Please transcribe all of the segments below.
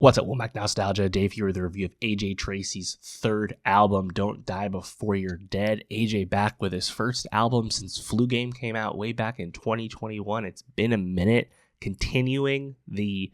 What's up, Womack Nostalgia? Dave here with a review of AJ Tracey's third album, Don't Die Before You're Dead. AJ back with his first album since Flu Game came out way back in 2021. It's been a minute, continuing the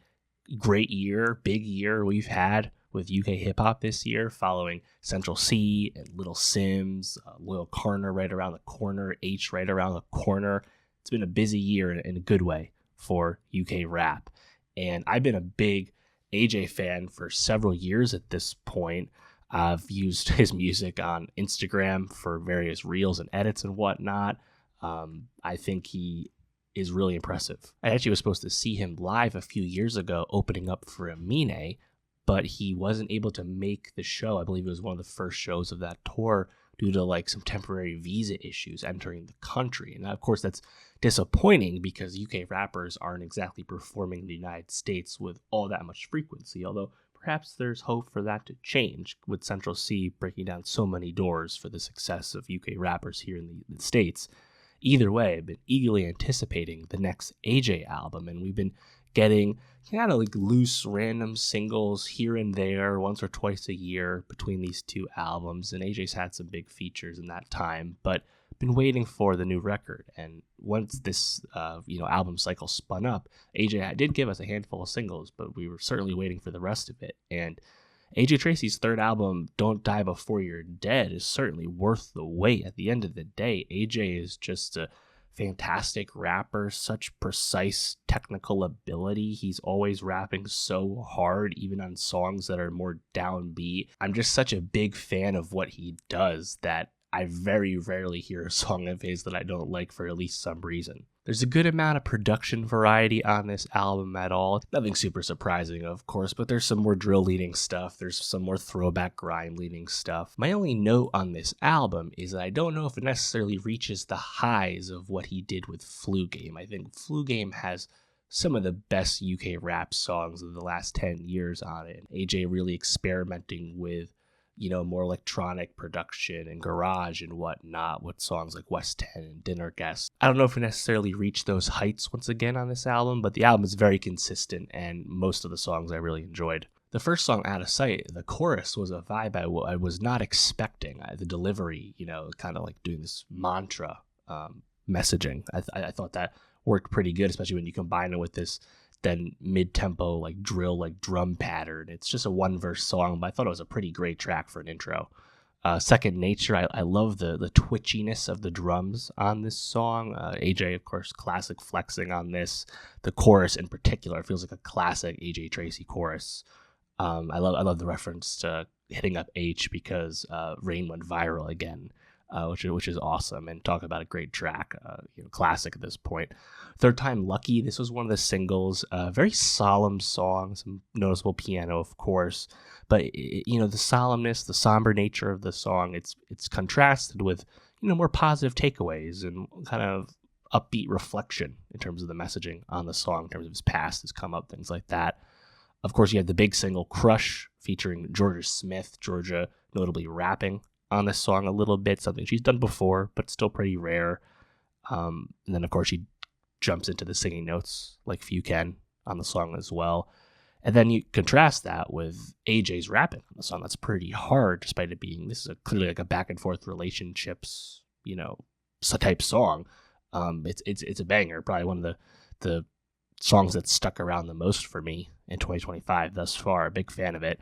great year, big year we've had with UK hip-hop this year, following Central C and Little Sims, Lil Carner right around the corner, H right around the corner. It's been a busy year in a good way for UK rap. And I've been a big AJ fan for several years at this point. I've used his music on Instagram for various reels and edits and whatnot. I think he is really impressive. I actually was supposed to see him live a few years ago opening up for Amine, but he wasn't able to make the show. I believe it was one of the first shows of that tour due to some temporary visa issues entering the country. And of course, that's disappointing because UK rappers aren't exactly performing in the United States with all that much frequency, although perhaps there's hope for that to change with Central C breaking down so many doors for the success of UK rappers here in the States. Either way, I've been eagerly anticipating the next AJ album, and we've been getting kind of loose random singles here and there once or twice a year between these two albums, and AJ's had some big features in that time, but been waiting for the new record. And once this album cycle spun up, AJ did give us a handful of singles, but we were certainly waiting for the rest of it. And AJ Tracey's third album, Don't Die Before You're Dead, is certainly worth the wait. At the end of the day, AJ is just a fantastic rapper, such precise technical ability. He's always rapping so hard, even on songs that are more downbeat. I'm just such a big fan of what he does that I very rarely hear a song of his that I don't like for at least some reason. There's a good amount of production variety on this album at all. Nothing super surprising, of course, but there's some more drill-leading stuff. There's some more throwback grime-leading stuff. My only note on this album is that I don't know if it necessarily reaches the highs of what he did with Flu Game. I think Flu Game has some of the best UK rap songs of the last 10 years on it. AJ really experimenting with more electronic production and garage and whatnot with songs like West 10 and Dinner Guest. I don't know if we necessarily reached those heights once again on this album, but the album is very consistent and most of the songs I really enjoyed. The first song, Out of Sight, the chorus was a vibe I was not expecting. The delivery, kind of like doing this mantra messaging. I thought that worked pretty good, especially when you combine it with this then mid-tempo drill drum pattern. It's just a one-verse song, but I thought it was a pretty great track for an intro. Second Nature, I love the twitchiness of the drums on this song. AJ, of course, classic flexing on this. The chorus in particular feels like a classic AJ Tracey chorus. I love the reference to hitting up H because Rain went viral again. Which is awesome, and talk about a great track, classic at this point. Third Time Lucky, this was one of the singles, very solemn song, some noticeable piano, of course, but the solemnness, the somber nature of the song, it's contrasted with more positive takeaways and kind of upbeat reflection in terms of the messaging on the song, in terms of his past, his come up, things like that. Of course, you had the big single Crush featuring Georgia Smith, Georgia notably rapping on this song a little bit, something she's done before, but still pretty rare. And then, of course, she jumps into the singing notes like Few Can on the song as well. And then you contrast that with AJ's rapping on the song. That's pretty hard, despite it being, this is clearly a back and forth relationships, type song. It's a banger, probably one of the songs that stuck around the most for me in 2025 thus far. A big fan of it.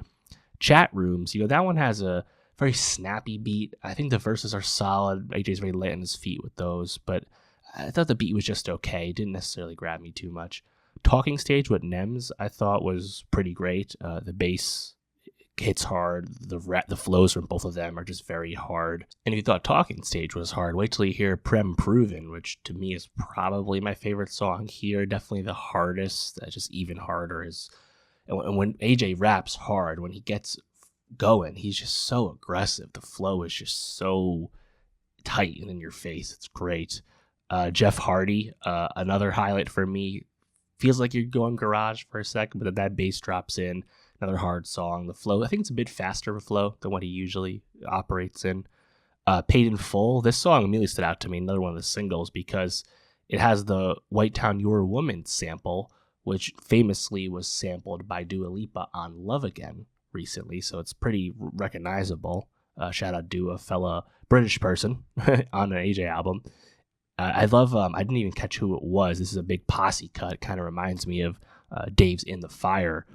Chat Rooms, that one has a very snappy beat. I think the verses are solid. AJ's very light on his feet with those, but I thought the beat was just okay. It didn't necessarily grab me too much. Talking Stage with Nems, I thought was pretty great. The bass hits hard. The flows from both of them are just very hard. And if you thought Talking Stage was hard, wait till you hear Prem Proven, which to me is probably my favorite song here. Definitely the hardest. Just even harder is, and when AJ raps hard, when he gets going, he's just so aggressive. The flow is just so tight and in your face. It's great. Jeff Hardy, another highlight for me. Feels like you're going garage for a second, but then that bass drops in. Another hard song. The flow, I think it's a bit faster of a flow than what he usually operates in. Paid in Full, this song immediately stood out to me, another one of the singles, because it has the White Town You're a Woman sample, which famously was sampled by Dua Lipa on Love Again recently, so it's pretty recognizable. Shout out Dua, fella British person on an AJ album. I love, I didn't even catch who it was. This is a big posse cut. Kind of reminds me of Dave's In the Fire.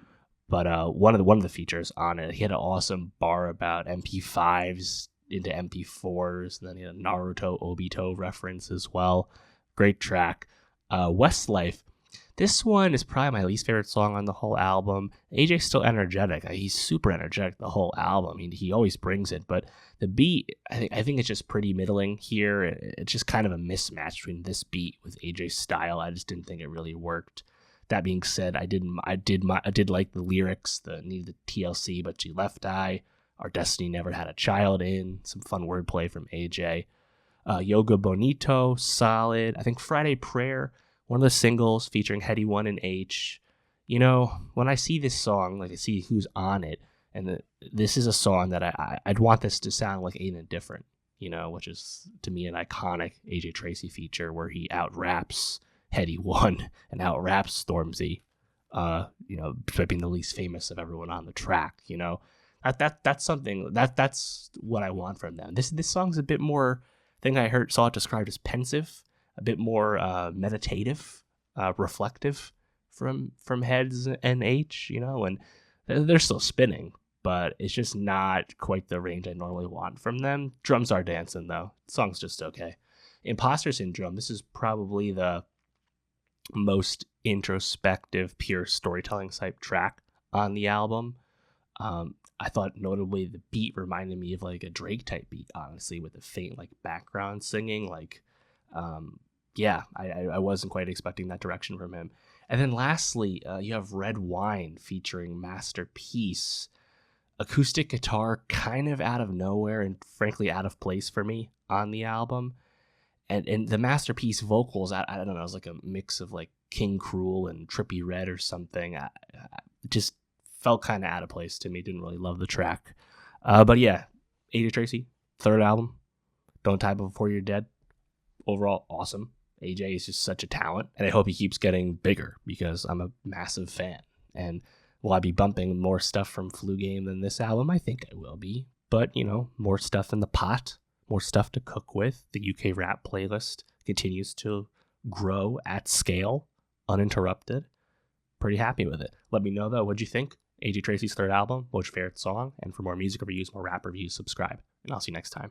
But one of the features on it, he had an awesome bar about MP5s into MP4s, and then he had a Naruto Obito reference as well. Great track. Westlife. This one is probably my least favorite song on the whole album. AJ's still energetic. He's super energetic the whole album. I mean, he always brings it, but the beat, I think it's just pretty middling here. It's just kind of a mismatch between this beat with AJ's style. I just didn't think it really worked. That being said, I did like the lyrics, needed the TLC, but she left I. Our destiny never had a child in. Some fun wordplay from AJ. Yoga Bonito, solid. I think Friday Prayer, one of the singles featuring Heady One and H. You know, when I see this song, like I see who's on it, and this is a song that I'd want this to sound like Ain't It Different, you know, which is to me an iconic AJ Tracey feature where he out-raps Heady One and out-raps Stormzy, you know, being the least famous of everyone on the track, you know. That's something that's what I want from them. This song's a bit more, I think I saw it described as pensive, a bit more meditative, reflective from Heads and H, you know, and they're still spinning, but it's just not quite the range I normally want from them. Drums are dancing though. The song's just okay. Imposter Syndrome. This is probably the most introspective, pure storytelling type track on the album. I thought notably the beat reminded me of like a Drake type beat, honestly, with the faint like background singing. Like, yeah, I wasn't quite expecting that direction from him. And then lastly, you have Red Wine featuring Masterpiece. Acoustic guitar kind of out of nowhere and frankly out of place for me on the album. And the Masterpiece vocals, I don't know, it was like a mix of like King Cruel and Trippie Redd or something. I just felt kind of out of place to me. Didn't really love the track. But yeah, AJ Tracey, third album. Don't Die Before You're Dead. Overall, awesome. AJ is just such a talent, and I hope he keeps getting bigger because I'm a massive fan. And will I be bumping more stuff from Flu Game than this album? I think I will be. But, you know, more stuff in the pot, more stuff to cook with. The UK rap playlist continues to grow at scale, uninterrupted. Pretty happy with it. Let me know, though, what'd you think? AJ Tracey's third album, what's your favorite song? And for more music reviews, more rap reviews, subscribe. And I'll see you next time.